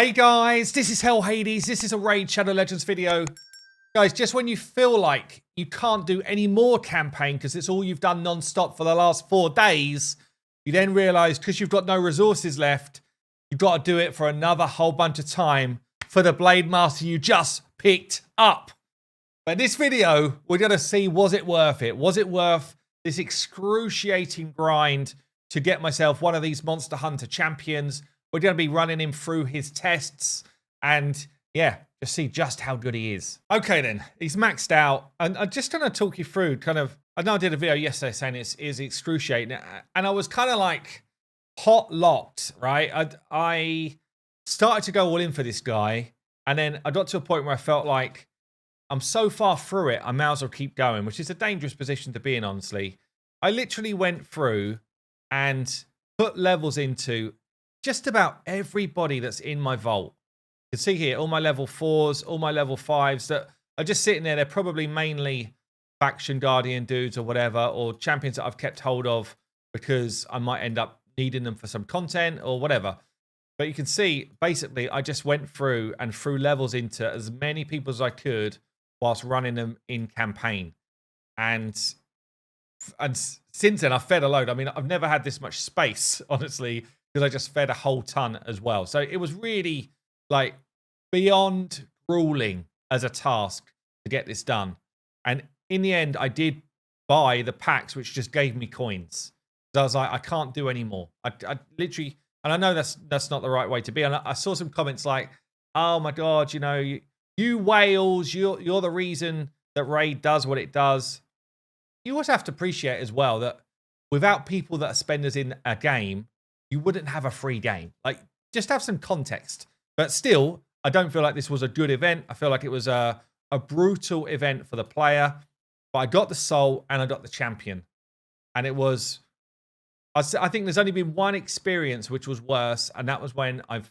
Hey guys, this is Hell Hades. This is a Raid Shadow Legends video. Guys, just when you feel like you can't do any more campaign because it's all you've done non-stop for the last 4 days, you then realize because you've got no resources left, you've got to do it for another whole bunch of time for the Blade Master you just picked up. But in this video, we're going to see, was it worth it? Was it worth this excruciating grind to get myself one of these Monster Hunter champions? We're going to be running him through his tests and, yeah, just see just how good he is. Okay, then. He's maxed out. And I'm just going to talk you through kind of... I know I did a video yesterday saying it is excruciating. And I was kind of like hot locked, right? I started to go all in for this guy. And then I got to a point where I felt like I'm so far through it, I might as well keep going, which is a dangerous position to be in, honestly. I literally went through and put levels into just about everybody that's in my vault. You can see here all my level 4s, all my level 5s that are just sitting there. They're probably mainly faction guardian dudes or whatever, or champions that I've kept hold of because I might end up needing them for some content or whatever. But you can see, basically, I just went through and threw levels into as many people as I could whilst running them in campaign. And since then, I've fed a load. I mean, I've never had this much space, honestly, because I just fed a whole ton as well. So it was really like beyond grueling as a task to get this done. And in the end, I did buy the packs, which just gave me coins. So I was like, I can't do any more. I literally, and I know that's not the right way to be. And I saw some comments like, oh my God, you know, you whales, you're the reason that Raid does what it does. You also have to appreciate as well that without people that are spenders in a game, you wouldn't have a free game. Like, just have some context. But still, I don't feel like this was a good event. I feel like it was a brutal event for the player. But I got the soul and I got the champion. And it was... I think there's only been one experience which was worse. And that was when I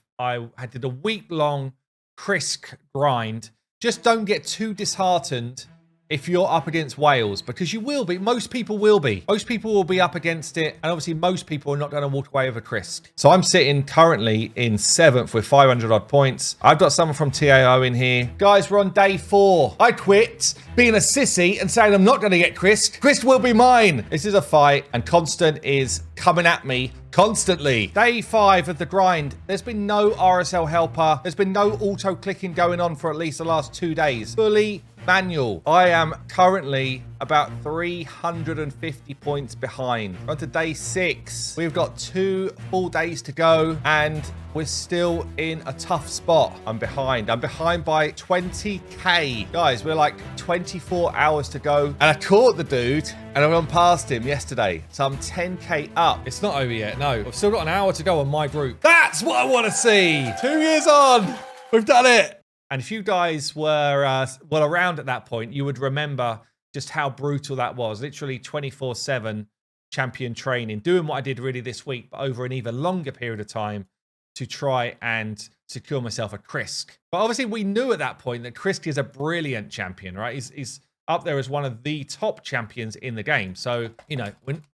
did a week-long Krisk grind. Just don't get too disheartened if you're up against whales, because you will be. Most people will be. Most people will be up against it, and obviously most people are not going to walk away with a Krisk. So I'm sitting currently in 7th with 500 odd points. I've got someone from TAO in here. Guys, we're on day 4. I quit being a sissy and saying I'm not going to get Krisk. Krisk will be mine. This is a fight, and Constant is coming at me constantly. Day 5 of the grind. There's been no RSL helper. There's been no auto clicking going on for at least the last 2 days. Fully manual. I am currently about 350 points behind. On to day 6. We've got 2 full days to go and we're still in a tough spot. I'm behind. I'm behind by 20k. Guys, we're like 24 hours to go. And I caught the dude and I went past him yesterday. So I'm 10k up. It's not over yet. No, I've still got an hour to go on my group. That's what I want to see. 2 years on. We've done it. And if you guys were around at that point, you would remember just how brutal that was. Literally 24/7 champion training, doing what I did really this week, but over an even longer period of time to try and secure myself a Krisk. But obviously we knew at that point that Krisk is a brilliant champion, right? He's up there as one of the top champions in the game. So, you know,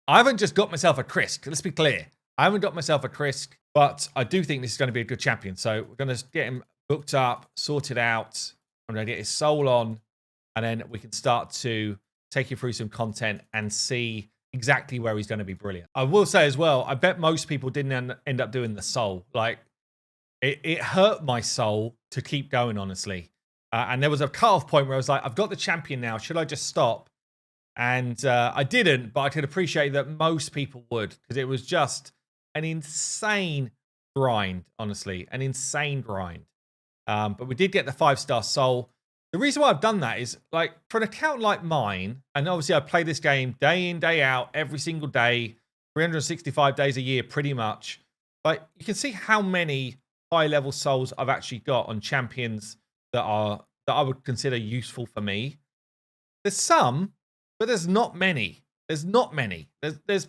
I haven't just got myself a Krisk. Let's be clear. I haven't got myself a Krisk, but I do think this is going to be a good champion. So we're going to get him booked up, sorted out. I'm going to get his soul on, and then we can start to take you through some content and see exactly where he's going to be brilliant. I will say as well, I bet most people didn't end up doing the soul. Like, it hurt my soul to keep going, honestly. And there was a cutoff point where I was like, I've got the champion now. Should I just stop? And I didn't, but I could appreciate that most people would, because it was just an insane grind, honestly. An insane grind. But we did get the 5-star soul. The reason why I've done that is, like, for an account like mine, and obviously I play this game day in, day out, every single day, 365 days a year, pretty much. Like, you can see how many high-level souls I've actually got on champions that I would consider useful for me. There's some, but there's not many. There's not many. There's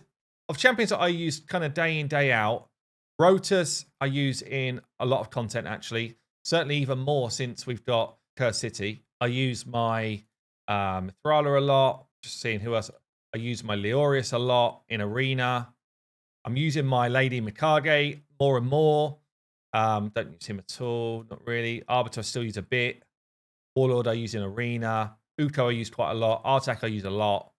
of champions that I use kind of day in, day out. Rotus I use in a lot of content, actually. Certainly even more since we've got Curse City. I use my Thrala a lot. Just seeing who else. I use my Leorius a lot in Arena. I'm using my Lady Mikage more and more. Don't use him at all. Not really. Arbiter I still use a bit. Warlord I use in Arena. Uko I use quite a lot. Artak I use a lot.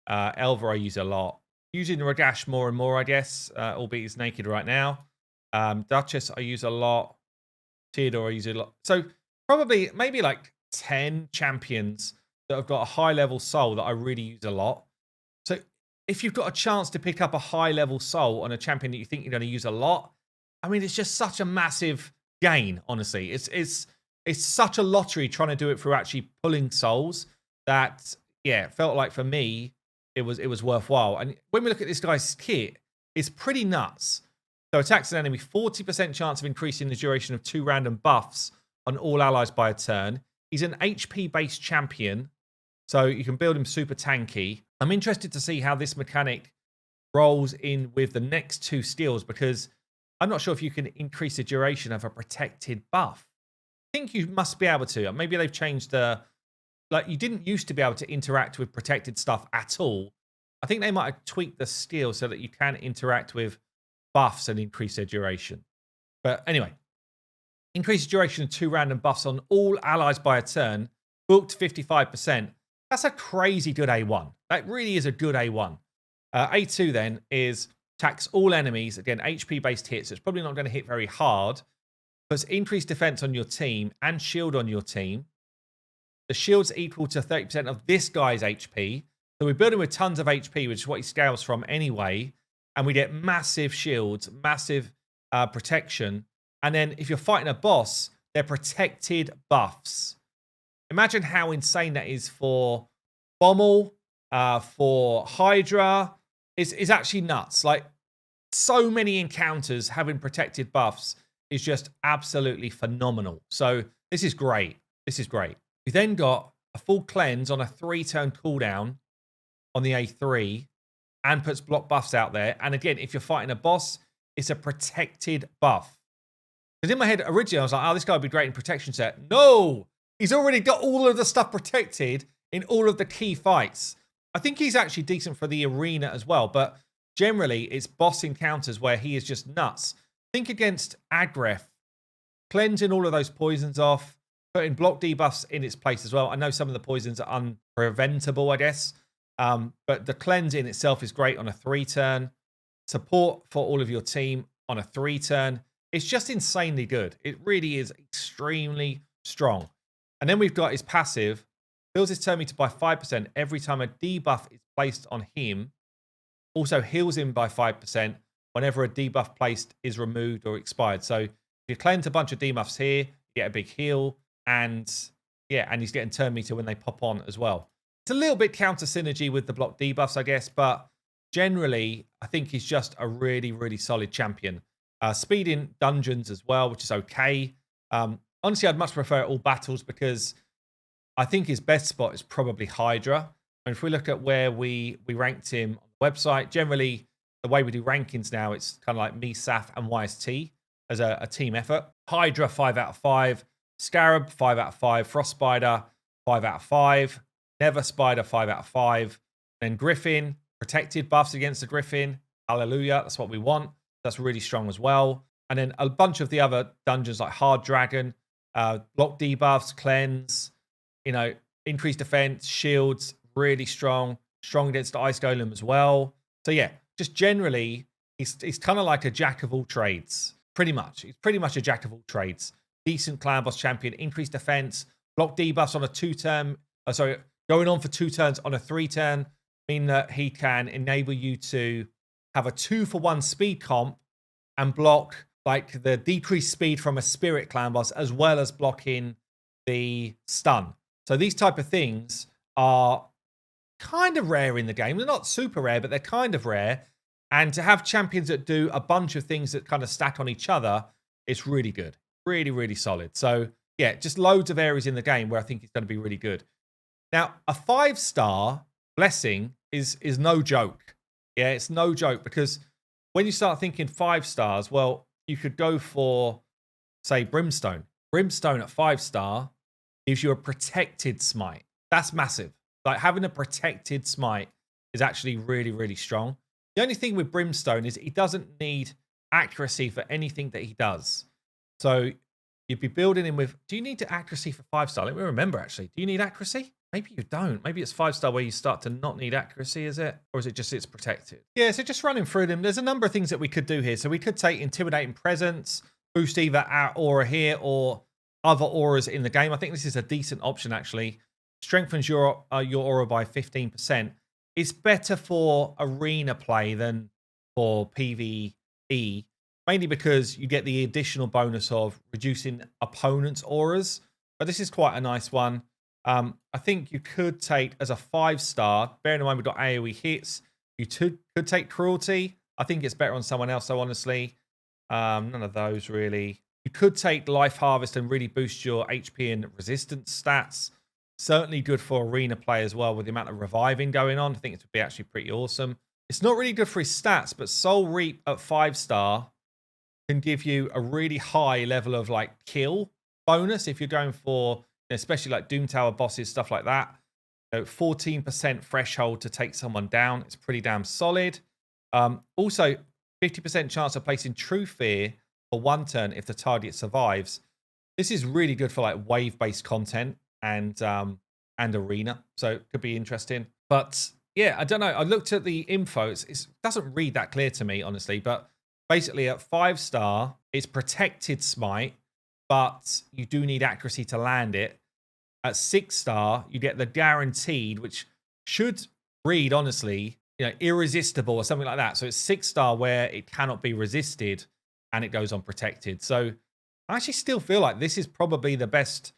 Elva I use a lot. Using Ragash more and more, I guess, albeit he's naked right now. Duchess I use a lot. Theodore I use a lot. So probably maybe like 10 champions that have got a high level soul that I really use a lot. So if you've got a chance to pick up a high level soul on a champion that you think you're going to use a lot, I mean, it's just such a massive gain, honestly. It's such a lottery trying to do it through actually pulling souls that, yeah, it felt like for me, it was worthwhile. And when we look at this guy's kit, it's pretty nuts. So attacks an enemy, 40% chance of increasing the duration of 2 random buffs on all allies by a turn. He's an HP-based champion, so you can build him super tanky. I'm interested to see how this mechanic rolls in with the next 2 skills, because I'm not sure if you can increase the duration of a protected buff. I think you must be able to. Maybe they've changed the... Like, you didn't used to be able to interact with protected stuff at all. I think they might have tweaked the skill so that you can interact with buffs and increase their duration. But anyway, increase duration of 2 random buffs on all allies by a turn, booked 55%. That's a crazy good A1. That really is a good A1. A2 then is attacks all enemies. Again, HP-based hits. So it's probably not going to hit very hard. Puts increased defense on your team and shield on your team. The shield's equal to 30% of this guy's HP. So we're building with tons of HP, which is what he scales from anyway. And we get massive shields, massive protection. And then if you're fighting a boss, they're protected buffs. Imagine how insane that is for Bommel, for Hydra. It's actually nuts. Like, so many encounters having protected buffs is just absolutely phenomenal. So this is great. This is great. We then got a full cleanse on a 3-turn cooldown on the A3 and puts block buffs out there. And again, if you're fighting a boss, it's a protected buff. Because in my head, originally, I was like, oh, this guy would be great in protection set. No! He's already got all of the stuff protected in all of the key fights. I think he's actually decent for the arena as well. But generally, it's boss encounters where he is just nuts. Think against Agref. Cleansing all of those poisons off. Putting block debuffs in its place as well. I know some of the poisons are unpreventable, I guess. But the cleanse in itself is great on a 3-turn. Support for all of your team on a 3-turn. It's just insanely good. It really is extremely strong. And then we've got his passive. Fills his turn meter by 5% every time a debuff is placed on him. Also heals him by 5% whenever a debuff placed is removed or expired. So if you cleanse a bunch of debuffs here, you get a big heal. And yeah, and he's getting turn meter when they pop on as well. It's a little bit counter synergy with the block debuffs, I guess, but generally, I think he's just a really, really solid champion. Speed in dungeons as well, which is okay. Honestly, I'd much prefer all battles because I think his best spot is probably Hydra. And if we look at where we ranked him on the website, generally, the way we do rankings now, it's kind of like me, Saf, and YST as a team effort. Hydra, 5 out of 5. Scarab, 5 out of 5. Frost Spider, 5 out of 5. Nether Spider, 5 out of 5. Then Griffin, protected buffs against the Griffin. Hallelujah, that's what we want. That's really strong as well. And then a bunch of the other dungeons like Hard Dragon, block debuffs, cleanse, increased defense, shields, really strong. Strong against the Ice Golem as well. So yeah, just generally, he's kind of like a jack of all trades. Pretty much. He's pretty much a jack of all trades. Decent clan boss champion, increased defense, block debuffs on a 2-turn. Going on for 2 turns on a 3-turn, mean that he can enable you to have a 2-for-1 speed comp and block like the decreased speed from a spirit clan boss as well as blocking the stun. So these type of things are kind of rare in the game. They're not super rare, but they're kind of rare. And to have champions that do a bunch of things that kind of stack on each other, it's really good. Really, really solid. So yeah, just loads of areas in the game where I think it's going to be really good. Now, a 5-star blessing is no joke. Yeah, it's no joke because when you start thinking 5 stars, well, you could go for, say, Brimstone. Brimstone at 5-star gives you a protected smite. That's massive. Like having a protected smite is actually really, really strong. The only thing with Brimstone is he doesn't need accuracy for anything that he does. So you'd be building him with, do you need the accuracy for 5-star? Let me remember actually. Do you need accuracy? Maybe you don't. Maybe it's 5-star where you start to not need accuracy, is it? Or is it just it's protected? Yeah, so just running through them. There's a number of things that we could do here. So we could take Intimidating Presence, boost either our aura here or other auras in the game. I think this is a decent option actually. Strengthens your aura by 15%. It's better for arena play than for PvE, mainly because you get the additional bonus of reducing opponents' auras. But this is quite a nice one. I think you could take as a 5-star, bearing in mind we've got AoE hits, you could take Cruelty. I think it's better on someone else, though, honestly. None of those, really. You could take Life Harvest and really boost your HP and resistance stats. Certainly good for arena play as well with the amount of reviving going on. I think it would be actually pretty awesome. It's not really good for his stats, but Soul Reap at 5-star can give you a really high level of like kill bonus if you're going for, especially like Doom Tower bosses, stuff like that. 14% threshold to take someone down. It's pretty damn solid. Also, 50% chance of placing True Fear for 1 turn if the target survives. This is really good for like wave-based content and arena, so it could be interesting. But yeah, I don't know. I looked at the info. It doesn't read that clear to me, honestly. But basically, at 5-star, it's protected smite, but you do need accuracy to land it. At 6-star, you get the guaranteed, which should read, honestly, irresistible or something like that. So it's 6-star where it cannot be resisted and it goes on protected. So I actually still feel like this is probably the best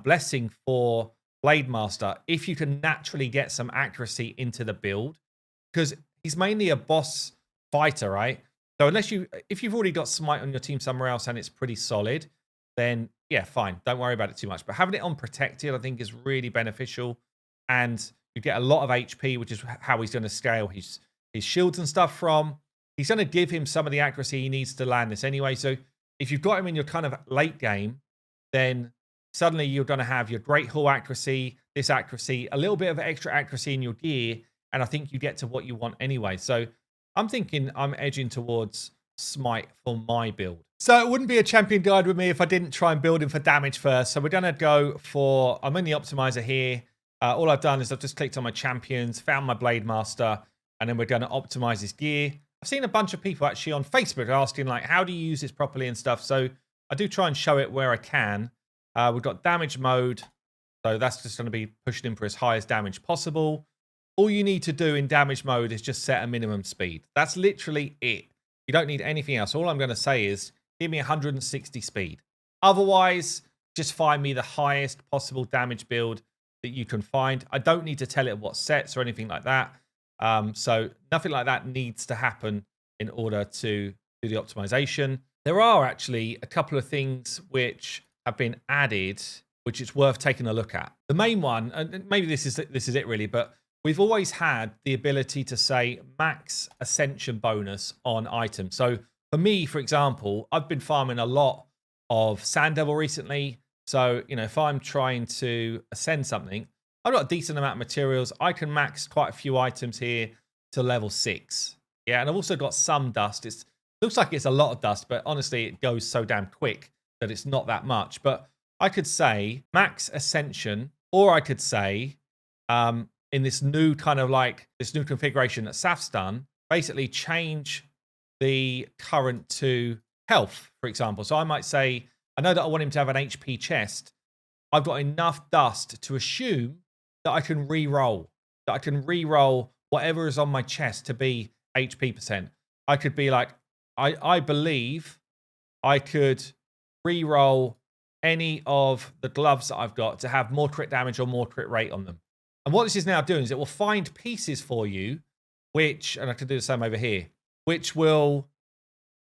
blessing for Blade Master if you can naturally get some accuracy into the build, because he's mainly a boss fighter, right? So if you've already got smite on your team somewhere else and it's pretty solid, then yeah, fine. Don't worry about it too much. But having it on protected, I think, is really beneficial. And you get a lot of HP, which is how he's going to scale his shields and stuff from. He's going to give him some of the accuracy he needs to land this anyway. So if you've got him in your kind of late game, then suddenly you're going to have your Great Hall accuracy, this accuracy, a little bit of extra accuracy in your gear. And I think you get to what you want anyway. So I'm thinking I'm edging towards smite for my build. So it wouldn't be a champion guide with me if I didn't try and build him for damage first. So we're going to go for, I'm in the optimizer here. All I've done is I've just clicked on my champions, found my Blade Master, and then we're going to optimize his gear. I've seen a bunch of people actually on Facebook asking like, how do you use this properly and stuff. So I do try and show it where I can. We've got damage mode. So that's just going to be pushing him for as high as damage possible. All you need to do in damage mode is just set a minimum speed. That's literally it. You don't need anything else. All I'm going to say is give me 160 speed. Otherwise, just find me the highest possible damage build that you can find. I don't need to tell it what sets or anything like that. So nothing like that needs to happen in order to do the optimization. There are actually a couple of things which have been added, which is worth taking a look at. The main one, and maybe this is it really, but we've always had the ability to say max ascension bonus on items. So for me, for example, I've been farming a lot of Sand Devil recently. So, if I'm trying to ascend something, I've got a decent amount of materials. I can max quite a few items here to level 6. Yeah, and I've also got some dust. It looks like it's a lot of dust, but honestly, it goes so damn quick that it's not that much. But I could say max ascension, or I could say in this new kind of like this new configuration that Saf's done, basically change the current to health, for example. So I might say, I know that I want him to have an HP chest. I've got enough dust to assume that I can re-roll. That I can re-roll whatever is on my chest to be HP percent. I could be like, I believe I could re-roll any of the gloves that I've got to have more crit damage or more crit rate on them. And what this is now doing is it will find pieces for you, which, and I can do the same over here, which will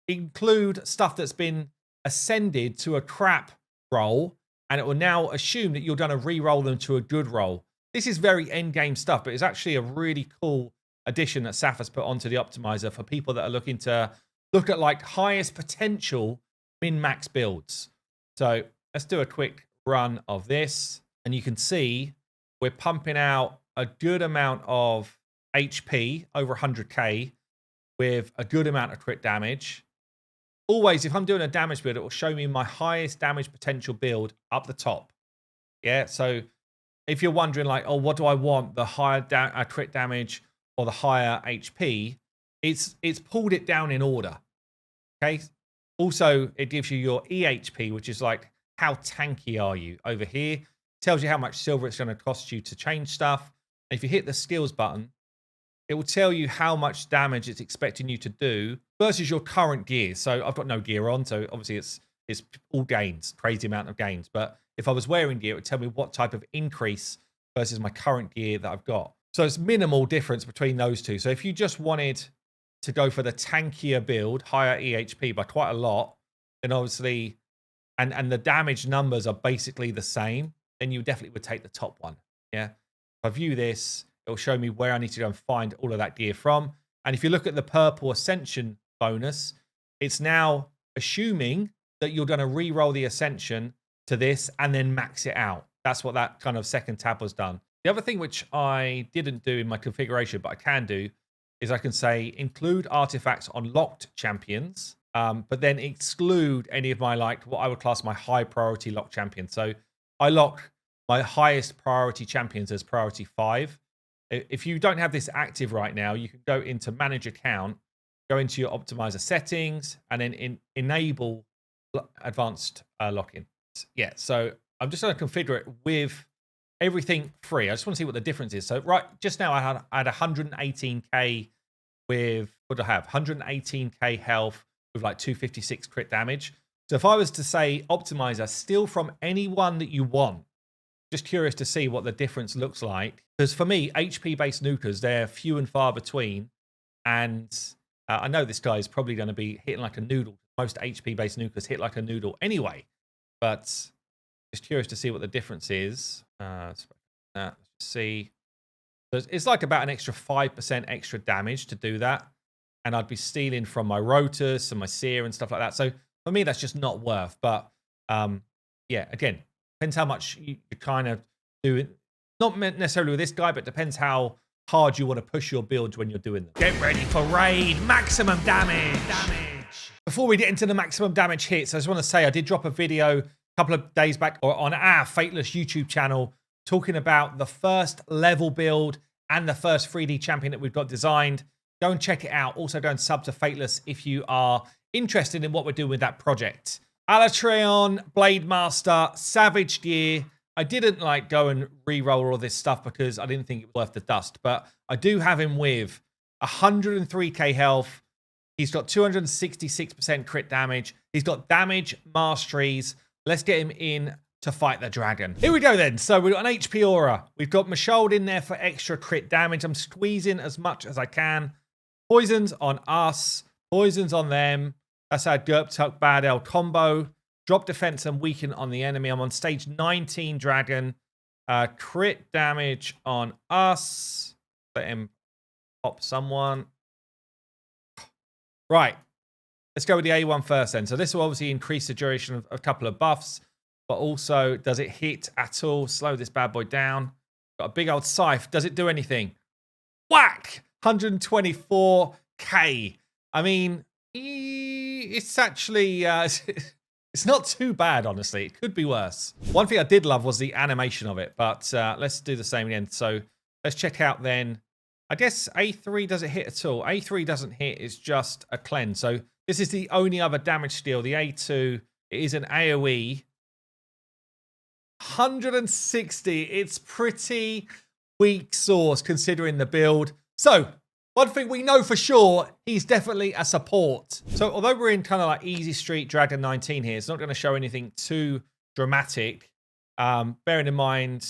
include stuff that's been ascended to a crap roll, and it will now assume that you're going to re-roll them to a good roll. This is very end game stuff, but it's actually a really cool addition that Saf has put onto the optimizer for people that are looking to look at like highest potential min-max builds. So let's do a quick run of this, and you can see we're pumping out a good amount of HP, over 100k, with a good amount of crit damage. always, if I'm doing a damage build, it will show me my highest damage potential build up the top. Yeah, so if you're wondering like, oh, what do I want? The higher crit damage or the higher HP? It's pulled it down in order. Okay. Also, it gives you your EHP, which is like how tanky are you over here. Tells you how much silver it's going to cost you to change stuff. And if you hit the skills button, it will tell you how much damage it's expecting you to do versus your current gear. So I've got no gear on, so obviously it's all gains, crazy amount of gains. But if I was wearing gear, it would tell me what type of increase versus my current gear that I've got. So it's minimal difference between those two. So if you just wanted to go for the tankier build, higher EHP by quite a lot, then obviously, and the damage numbers are basically the same, then you definitely would take the top one. Yeah. If I view this, it'll show me where I need to go and find all of that gear from. And if you look at the purple Ascension bonus, it's now assuming that you're going to re-roll the Ascension to this and then max it out. That's what that kind of second tab was done. The other thing which I didn't do in my configuration, but I can do, is I can say include artifacts on locked champions, but then exclude any of my, like, what I would class my high priority locked champions. So I lock my highest priority champions as priority 5. If you don't have this active right now, you can go into manage account, go into your optimizer settings, and then enable advanced lock-in. Yeah, so I'm just going to configure it with everything free. I just want to see what the difference is. So right, just now I had 118k with, what do I have? 118k health with like 256 crit damage. So if I was to say optimizer, steal from anyone that you want, just curious to see what the difference looks like. Because for me, HP-based nukers, they're few and far between. And I know this guy is probably going to be hitting like a noodle. Most HP-based nukers hit like a noodle anyway. But just curious to see what the difference is. Let's see. So it's like about an extra 5% extra damage to do that. And I'd be stealing from my Rotus and my Seer and stuff like that. So for me, that's just not worth. But yeah, again, depends how much you kind of do it. Not necessarily with this guy, but depends how hard you want to push your builds when you're doing them. Get ready for raid. Maximum damage. Before we get into the maximum damage hits, I just want to say I did drop a video a couple of days back on our Fateless YouTube channel talking about the first level build and the first 3D champion that we've got designed. Go and check it out. Also go and sub to Fateless if you are interested in what we're doing with that project. Alatreon, Blade Master, Savage Gear. I didn't like go and re-roll all this stuff because I didn't think it was worth the dust, but I do have him with 103k health. He's got 266% crit damage. He's got damage masteries. Let's get him in to fight the dragon. Here we go then. So we've got an HP aura. We've got Mashold in there for extra crit damage. I'm squeezing as much as I can. Poisons on us. Poisons on them. That's our Gerp Tuck Bad L combo. Drop defense and weaken on the enemy. I'm on stage 19 dragon. Crit damage on us. Let him pop someone. Right. Let's go with the A1 first then. So this will obviously increase the duration of a couple of buffs. But also, does it hit at all? Slow this bad boy down. Got a big old scythe. Does it do anything? Whack! 124k. I mean, it's actually... it's not too bad, honestly. It could be worse. One thing I did love was the animation of it. But let's do the same again. So let's check out then. I guess A3 doesn't hit at all. A3 doesn't hit. It's just a cleanse. So this is the only other damage steal. The A2 it is an AoE. 160. It's pretty weak sauce considering the build. So one thing we know for sure, he's definitely a support. So although we're in kind of like easy street Dragon 19 here, it's not going to show anything too dramatic. Bearing in mind,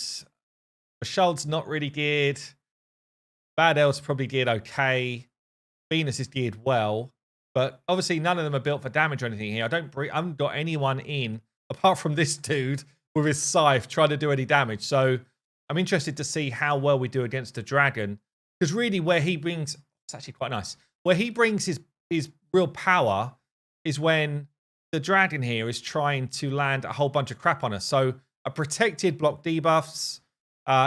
Mashold's not really geared. Bad L's probably geared okay. Venus is geared well. But obviously none of them are built for damage or anything here. I haven't got anyone in, apart from this dude, with his scythe trying to do any damage. So I'm interested to see how well we do against the dragon. Because really where he brings... It's actually quite nice. Where he brings his real power is when the dragon here is trying to land a whole bunch of crap on us. So a protected block debuffs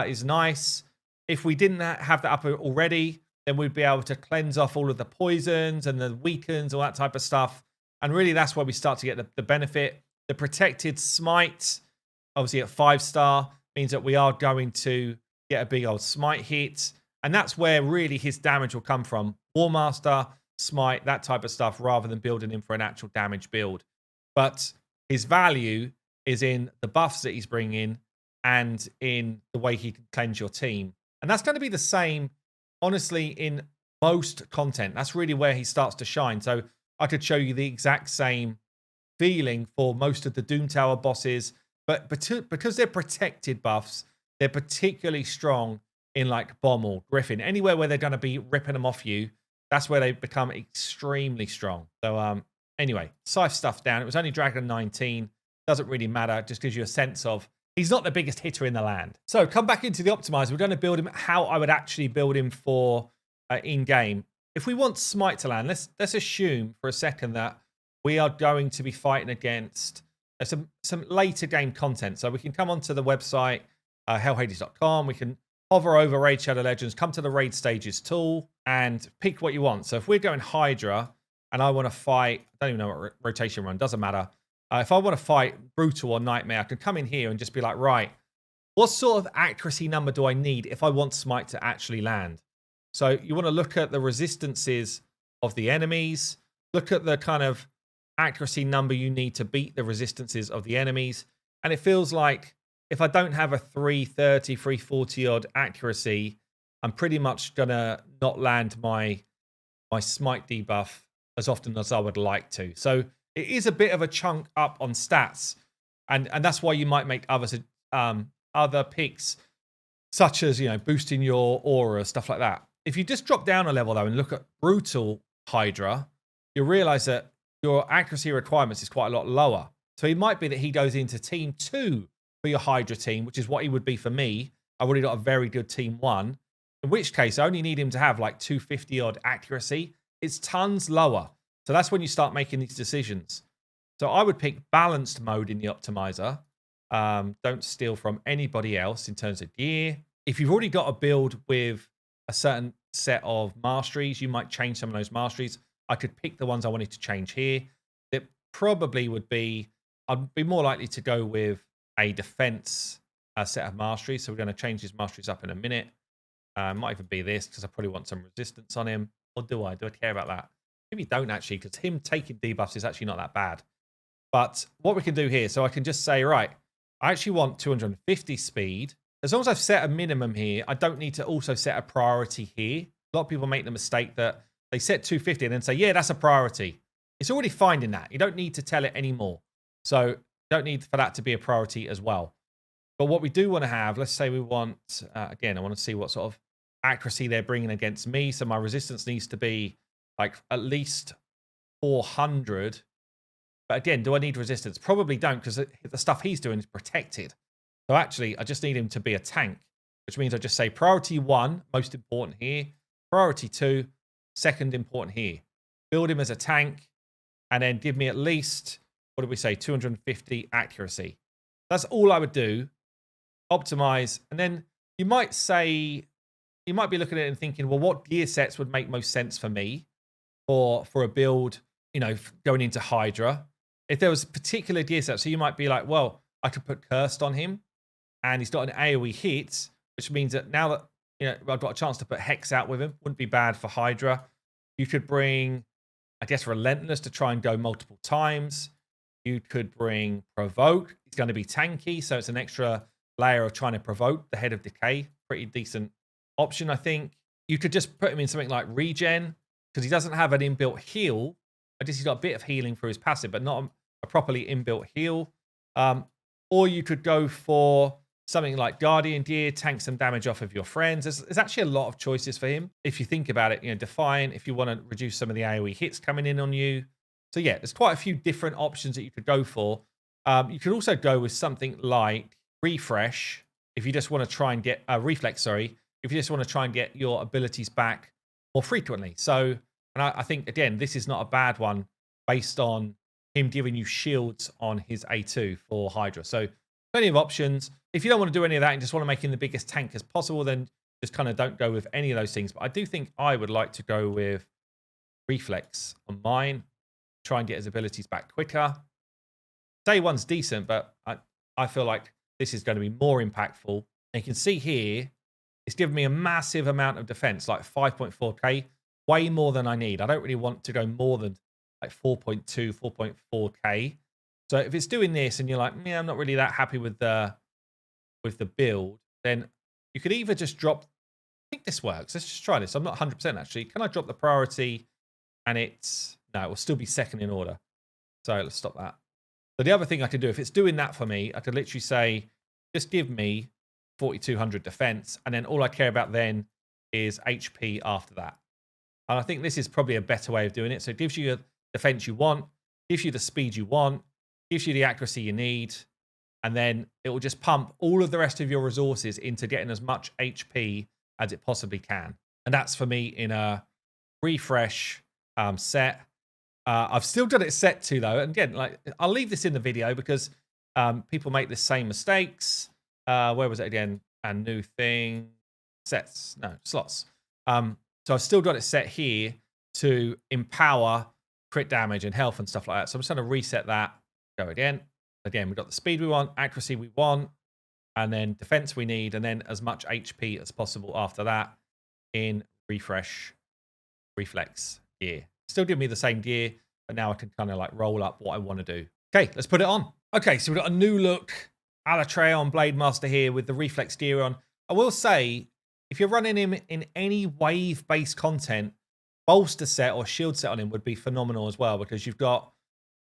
is nice. If we didn't have that up already, then we'd be able to cleanse off all of the poisons and the weakens, all that type of stuff. And really, that's where we start to get the benefit. The protected smite, obviously at 5-star, means that we are going to get a big old smite hit. And that's where really his damage will come from. War Master, smite, that type of stuff, rather than building him for an actual damage build. But his value is in the buffs that he's bringing in and in the way he can cleanse your team. And that's going to be the same, honestly, in most content. That's really where he starts to shine. So I could show you the exact same feeling for most of the Doom Tower bosses, but because they're protected buffs, they're particularly strong in like Bomb or Griffin. Anywhere where they're going to be ripping them off you, that's where they become extremely strong. So anyway, Scythe stuff down. It was only Dragon 19. Doesn't really matter. It just gives you a sense of he's not the biggest hitter in the land. So come back into the Optimizer. We're going to build him how I would actually build him for in-game. If we want Smite to land, let's assume for a second that we are going to be fighting against some later game content. So we can come onto the website, hellhades.com. We can hover over Raid Shadow Legends, come to the Raid Stages tool, and pick what you want. So if we're going Hydra, and I want to fight, I don't even know what rotation run, doesn't matter. If I want to fight Brutal or Nightmare, I can come in here and just be like, right, what sort of accuracy number do I need if I want Smite to actually land? So you want to look at the resistances of the enemies, look at the kind of accuracy number you need to beat the resistances of the enemies. And it feels like if I don't have a 330, 340 odd accuracy, I'm pretty much going to not land my Smite debuff as often as I would like to. So it is a bit of a chunk up on stats. And that's why you might make other picks, such as, you know, boosting your aura, stuff like that. If you just drop down a level, though, and look at Brutal Hydra, you'll realize that your accuracy requirements is quite a lot lower. So it might be that he goes into Team 2 for your Hydra team, which is what he would be for me. I've already got a very good Team 1, in which case I only need him to have like 250 odd accuracy. It's tons lower. So that's when you start making these decisions. So I would pick balanced mode in the Optimizer. Don't steal from anybody else in terms of gear. If you've already got a build with a certain set of masteries, you might change some of those masteries. I could pick the ones I wanted to change here. It probably would be, I'd be more likely to go with a defense set of masteries. So we're going to change his masteries up in a minute. Might even be this because I probably want some resistance on him. Or do I? Do I care about that? Maybe don't actually, because him taking debuffs is actually not that bad. But what we can do here, so I can just say, right, I actually want 250 speed. As long as I've set a minimum here, I don't need to also set a priority here. A lot of people make the mistake that they set 250 and then say, yeah, that's a priority. It's already finding that. You don't need to tell it anymore. So you don't need for that to be a priority as well. But what we do want to have, let's say we want, again, I want to see what sort of accuracy they're bringing against me. So my resistance needs to be like at least 400. But again, do I need resistance? Probably don't, because the stuff he's doing is protected. So actually, I just need him to be a tank, which means I just say priority 1, most important here. Priority 2, second important here. Build him as a tank, and then give me at least, what did we say, 250 accuracy. That's all I would do. Optimize, and then you might say, you might be looking at it and thinking, well, what gear sets would make most sense for me for a build, you know, going into Hydra? If there was a particular gear set, so you might be like, well, I could put Cursed on him, and he's got an AoE hit, which means that now that, you know, I've got a chance to put Hex out with him, wouldn't be bad for Hydra. You could bring, I guess, Relentless to try and go multiple times. You could bring Provoke. He's going to be tanky, so it's an extra layer of trying to provoke the Head of Decay. Pretty decent option, I think. You could just put him in something like Regen, because he doesn't have an inbuilt heal. I guess he's got a bit of healing through his passive, but not a properly inbuilt heal. Or you could go for something like Guardian Gear, tank some damage off of your friends. There's actually a lot of choices for him. If you think about it, you know, Defiant, if you want to reduce some of the AoE hits coming in on you. So yeah, there's quite a few different options that you could go for. You could also go with something like Refresh, if you just want to try and get Reflex, sorry, if you just want to try and get your abilities back more frequently. So, and I think, again, this is not a bad one based on him giving you shields on his A2 for Hydra. So plenty of options. If you don't want to do any of that and just want to make him the biggest tank as possible, then just kind of don't go with any of those things. But I do think I would like to go with Reflex on mine. try and get his abilities back quicker. Day one's decent, but I feel like this is going to be more impactful. And you can see here, it's given me a massive amount of defense, like 5.4k, way more than I need. I don't really want to go more than like 4.2, 4.4k. So if it's doing this and you're like, yeah, I'm not really that happy with the build, then you could either just drop, I think this works. Let's just try this. I'm not 100% actually. Can I drop the priority and it's, no, it will still be second in order. So let's stop that. So the other thing I could do, if it's doing that for me, I could literally say, just give me 4,200 defense. And then all I care about then is HP after that. And I think this is probably a better way of doing it. So it gives you the defense you want, gives you the speed you want, gives you the accuracy you need. And then it will just pump all of the rest of your resources into getting as much HP as it possibly can. And that's for me in a refresh set. I've still done it set 2 though. And again, like I'll leave this in the video because people make the same mistakes. Where was it again? A new thing. Sets. No, slots. So I've still got it set here to empower crit damage and health and stuff like that. So I'm just going to reset that. Go again. Again, we've got the speed we want, accuracy we want, and then defense we need, and then as much HP as possible after that in refresh reflex gear. Still give me the same gear, but now I can kind of like roll up what I want to do. Okay, let's put it on. Okay, so we've got a new look Alatreon Blade Master here with the reflex gear on. I will say, if you're running him in any wave-based content, bolster set or shield set on him would be phenomenal as well, because you've got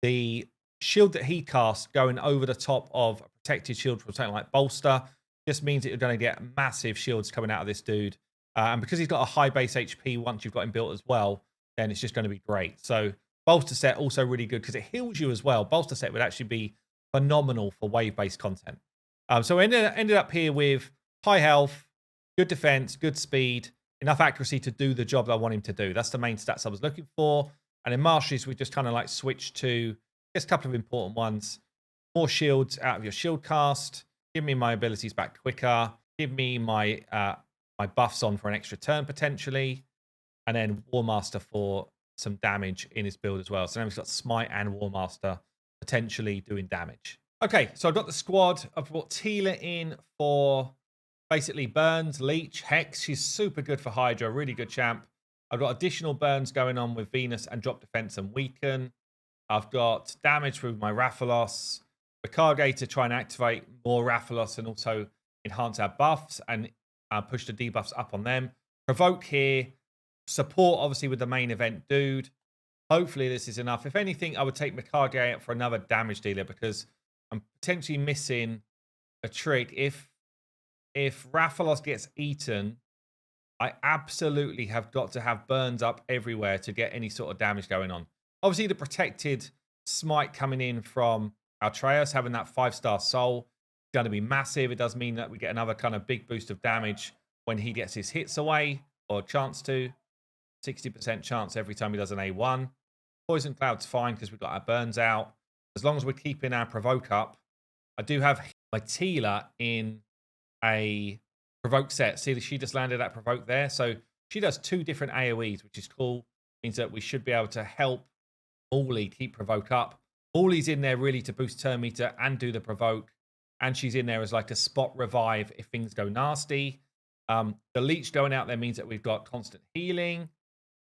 the shield that he casts going over the top of a protected shield from something like bolster. Just means that you're going to get massive shields coming out of this dude. And because he's got a high base HP once you've got him built as well, then it's just going to be great. So bolster set also really good because it heals you as well. Bolster set would actually be phenomenal for wave-based content. So I ended up here with high health, good defense, good speed, enough accuracy to do the job that I want him to do. That's the main stats I was looking for. And in masteries, we just kind of like switched to just a couple of important ones. More shields out of your shield cast. Give me my abilities back quicker. Give me my my buffs on for an extra turn potentially. And then War Master for some damage in his build as well. So now he's got Smite and War Master potentially doing damage. Okay, so I've got the squad. I've brought Tila in for basically burns, leech, hex. She's super good for Hydra, really good champ. I've got additional burns going on with Venus and drop defense and weaken. I've got damage with my Rathalos. Ricage to try and activate more Rathalos and also enhance our buffs and push the debuffs up on them. Provoke here. Support, obviously, with the main event dude. Hopefully this is enough. If anything, I would take Mikage out for another damage dealer because I'm potentially missing a trick. If Rathalos gets eaten, I absolutely have got to have burns up everywhere to get any sort of damage going on. Obviously, the protected smite coming in from Alatreon, having that 5-star soul, is going to be massive. It does mean that we get another kind of big boost of damage when he gets his hits away, or chance to. 60% chance every time he does an A1. Poison Cloud's fine because we've got our burns out. As long as we're keeping our provoke up. I do have my Tila in a provoke set. See, she just landed that provoke there. So she does 2 different AoEs, which is cool. Means that we should be able to help Morley keep provoke up. Morley's in there really to boost turn meter and do the provoke. And she's in there as like a spot revive if things go nasty. The leech going out there means that we've got constant healing.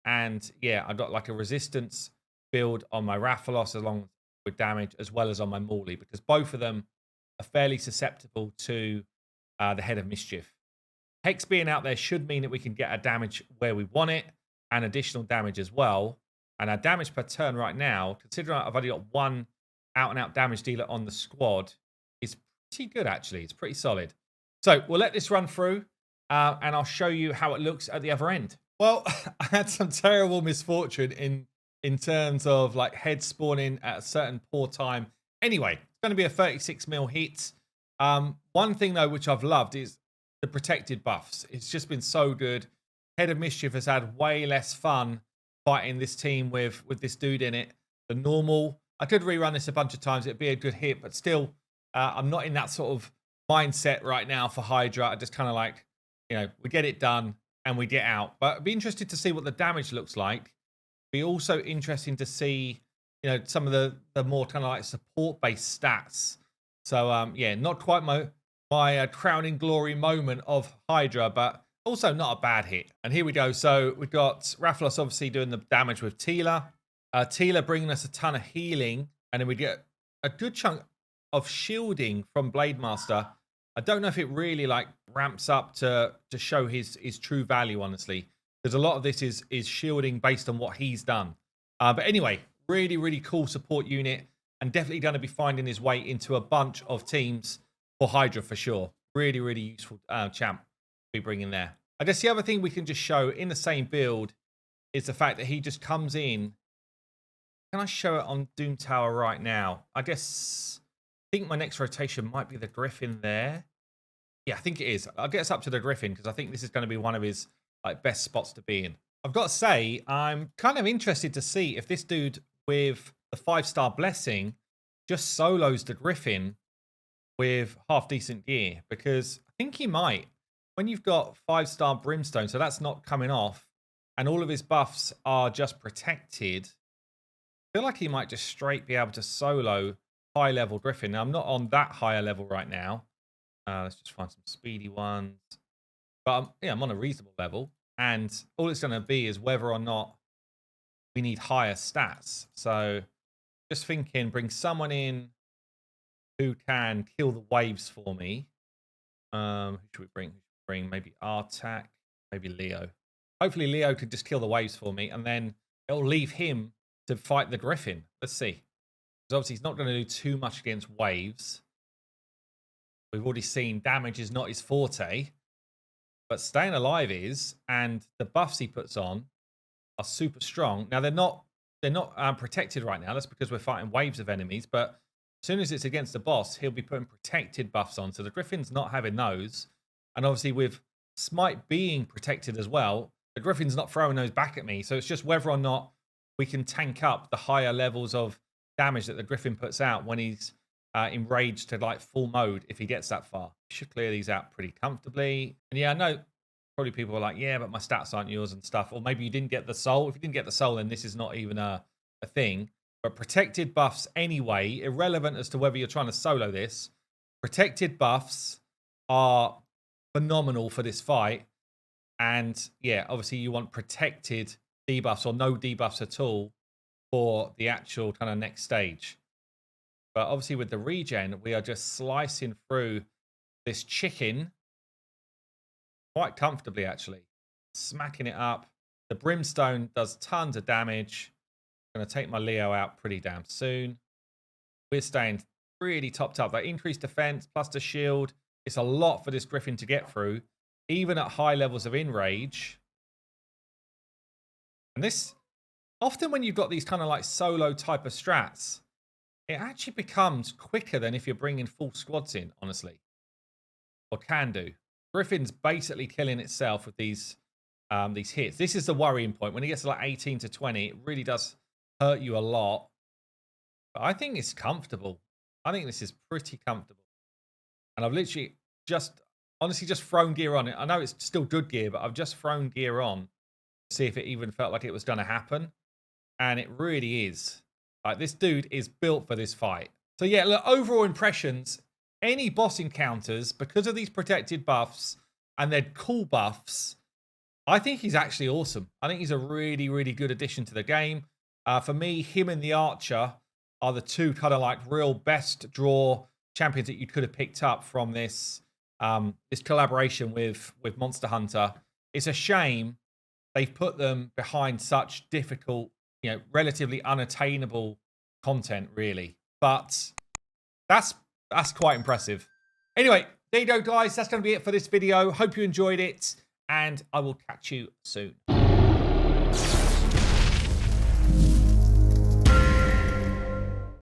And yeah, I've got like a resistance build on my Rathalos along with damage as well as on my Morley because both of them are fairly susceptible to the Head of Mischief. Hex being out there should mean that we can get our damage where we want it and additional damage as well. And our damage per turn right now, considering I've only got 1 out-and-out damage dealer on the squad, is pretty good actually. It's pretty solid. So we'll let this run through and I'll show you how it looks at the other end. Well, I had some terrible misfortune in terms of like head spawning at a certain poor time. Anyway, it's going to be a 36 mil hit. One thing though, which I've loved is the protected buffs. It's just been so good. Head of Mischief has had way less fun fighting this team with this dude in it than normal. I could rerun this a bunch of times. It'd be a good hit, but still, I'm not in that sort of mindset right now for Hydra. I just kind of like, you know, we get it done and we get out. But I'd be interested to see what the damage looks like. Be also interesting to see, you know, some of the more kind of like support-based stats. So, yeah, not quite my crowning glory moment of Hydra, but also not a bad hit. And here we go. So we've got Rathalos obviously doing the damage with Tila. Tila bringing us a ton of healing. And then we get a good chunk of shielding from Blade Master. I don't know if it really like ramps up to show his true value, honestly. Because a lot of this is shielding based on what he's done. But anyway, really, really cool support unit. And definitely going to be finding his way into a bunch of teams for Hydra for sure. Really, really useful champ to be bringing there. I guess the other thing we can just show in the same build is the fact that he just comes in. Can I show it on Doom Tower right now? I think my next rotation might be the Griffin there. Yeah, I think it is. I'll get us up to the Griffin because I think this is going to be one of his like best spots to be in. I've got to say, I'm kind of interested to see if this dude with the 5-star blessing just solos the Griffin with half decent gear, because I think he might. When you've got 5-star brimstone, so that's not coming off, and all of his buffs are just protected, I feel like he might just straight be able to solo high level Griffin. Now I'm not on that higher level right now. Let's just find some speedy ones. But yeah, I'm on a reasonable level, and all it's going to be is whether or not we need higher stats. So just thinking, bring someone in who can kill the waves for me. Who should we bring? Maybe Artak, maybe Leo. Hopefully Leo could just kill the waves for me, and then it'll leave him to fight the Griffin. Let's see. Because obviously he's not going to do too much against waves. We've already seen damage is not his forte, but staying alive is, and the buffs he puts on are super strong. Now they're not protected right now. That's because we're fighting waves of enemies, but as soon as it's against the boss, he'll be putting protected buffs on. So the Griffin's not having those. And obviously with Smite being protected as well, the Griffin's not throwing those back at me. So it's just whether or not we can tank up the higher levels of damage that the Griffin puts out when he's enraged to like full mode, if he gets that far. Should clear these out pretty comfortably. And yeah, I know probably people are like, yeah, but my stats aren't yours and stuff. Or maybe you didn't get the soul. If you didn't get the soul, then this is not even a thing. But protected buffs anyway, irrelevant as to whether you're trying to solo this, protected buffs are phenomenal for this fight. And yeah, obviously you want protected debuffs or no debuffs at all for the actual kind of next stage. But obviously with the regen, we are just slicing through this chicken quite comfortably, actually. Smacking it up. The brimstone does tons of damage. Going to take my Leo out pretty damn soon. We're staying really topped up. That increased defense plus the shield. It's a lot for this Griffin to get through, even at high levels of enrage. And this, often when you've got these kind of like solo type of strats, it actually becomes quicker than if you're bringing full squads in, honestly. Or can do. Griffin's basically killing itself with these hits. This is the worrying point. When it gets to like 18 to 20, it really does hurt you a lot. But I think it's comfortable. I think this is pretty comfortable. And I've literally honestly just thrown gear on it. I know it's still good gear, but I've just thrown gear on to see if it even felt like it was going to happen. And it really is. Like, this dude is built for this fight. So yeah, look, overall impressions, any boss encounters, because of these protected buffs and their cool buffs, I think he's actually awesome. I think he's a really, really good addition to the game. For me, him and the Archer are the two kind of like real best draw champions that you could have picked up from this this collaboration with Monster Hunter. It's a shame they've put them behind such difficult, you know, relatively unattainable content, really. But that's quite impressive. Anyway, there you go, guys. That's going to be it for this video. Hope you enjoyed it, and I will catch you soon.